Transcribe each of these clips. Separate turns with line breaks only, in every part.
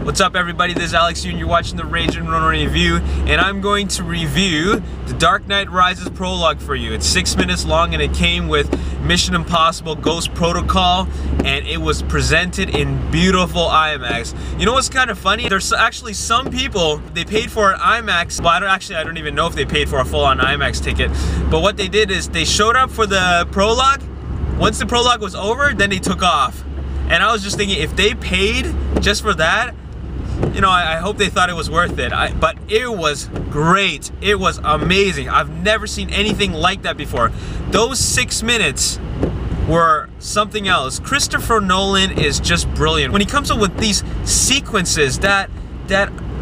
What's up everybody, this is Alex Yu and you're watching the Ragin Ronin review, and I'm going to review The Dark Knight Rises Prologue for you. It's 6 minutes long and it came with Mission Impossible Ghost Protocol, and it was presented in beautiful IMAX. You know what's kind of funny? There's actually some people, they paid for an IMAX, well I don't even know if they paid for a full-on IMAX ticket, but what they did is they showed up for the prologue. Once the prologue was over, then they took off. And I was just thinking, if they paid just for that, you know, I hope they thought it was worth it. But it was great. It was amazing. I've never seen anything like that before. Those 6 minutes were something else. Christopher Nolan is just brilliant. When he comes up with these sequences that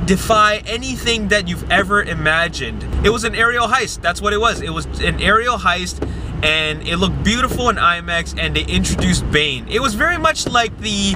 defy anything that you've ever imagined. It was an aerial heist. That's what it was. It was an aerial heist, and it looked beautiful in IMAX, and they introduced Bane. It was very much like the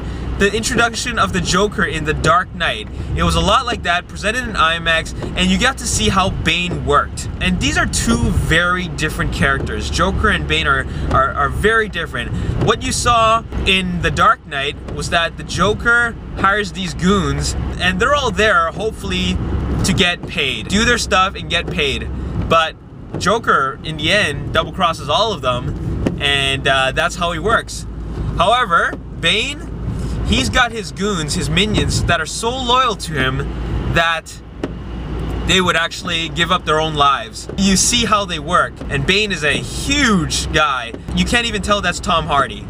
introduction of the Joker in The Dark Knight. It was a lot like that, presented in IMAX, and you got to see how Bane worked. And these are two very different characters. Joker and Bane are very different. What you saw in The Dark Knight was that the Joker hires these goons, and they're all there, hopefully, to get paid. Do their stuff and get paid. But Joker, in the end, double crosses all of them, and that's how he works. However, Bane, he's got his goons, his minions, that are so loyal to him that they would actually give up their own lives. You see how they work, and Bane is a huge guy. You can't even tell that's Tom Hardy.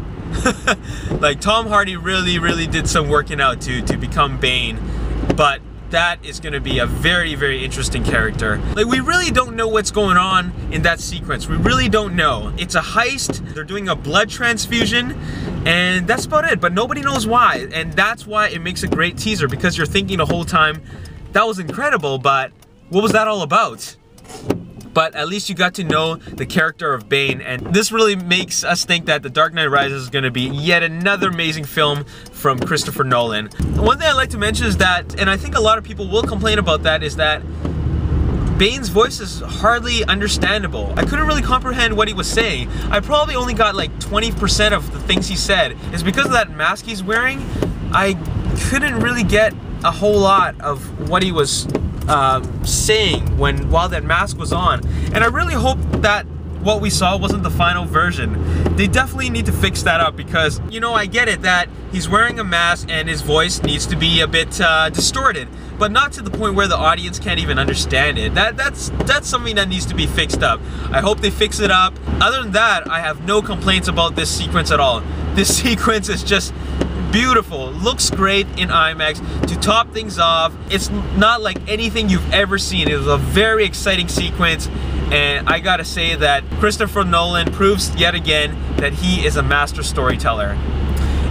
Like, Tom Hardy really did some working out to become Bane, but that is going to be a very interesting character. Like, we really don't know what's going on in that sequence. We really don't know. It's a heist, they're doing a blood transfusion, and that's about it, but nobody knows why. And that's why it makes a great teaser, because you're thinking the whole time, that was incredible, but what was that all about? But at least you got to know the character of Bane, and this really makes us think that The Dark Knight Rises is going to be yet another amazing film from Christopher Nolan. One thing I'd like to mention is that, and I think a lot of people will complain about that, is that Bane's voice is hardly understandable. I couldn't really comprehend what he was saying. I probably only got like 20% of the things he said. It's because of that mask he's wearing. I couldn't really get a whole lot of what he was saying while that mask was on, and I really hope that what we saw wasn't the final version. They definitely need to fix that up, because, you know, I get it that he's wearing a mask and his voice needs to be a bit distorted, but not to the point where the audience can't even understand it. That's something that needs to be fixed up. I hope they fix it up. Other than that, I have no complaints about this sequence at all. This sequence is just beautiful, looks great in IMAX. To top things off, it's not like anything you've ever seen. It was a very exciting sequence, and I gotta say that Christopher Nolan proves yet again that he is a master storyteller.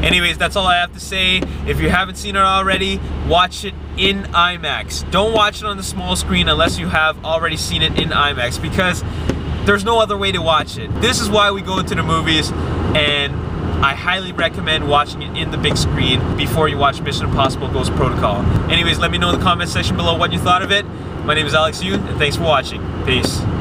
Anyways, that's all I have to say. If you haven't seen it already, watch it in IMAX. Don't watch it on the small screen unless you have already seen it in IMAX, because there's no other way to watch it. This is why we go to the movies, and I highly recommend watching it in the big screen before you watch Mission Impossible Ghost Protocol. Anyways, let me know in the comment section below what you thought of it. My name is Alex Yu, and thanks for watching. Peace.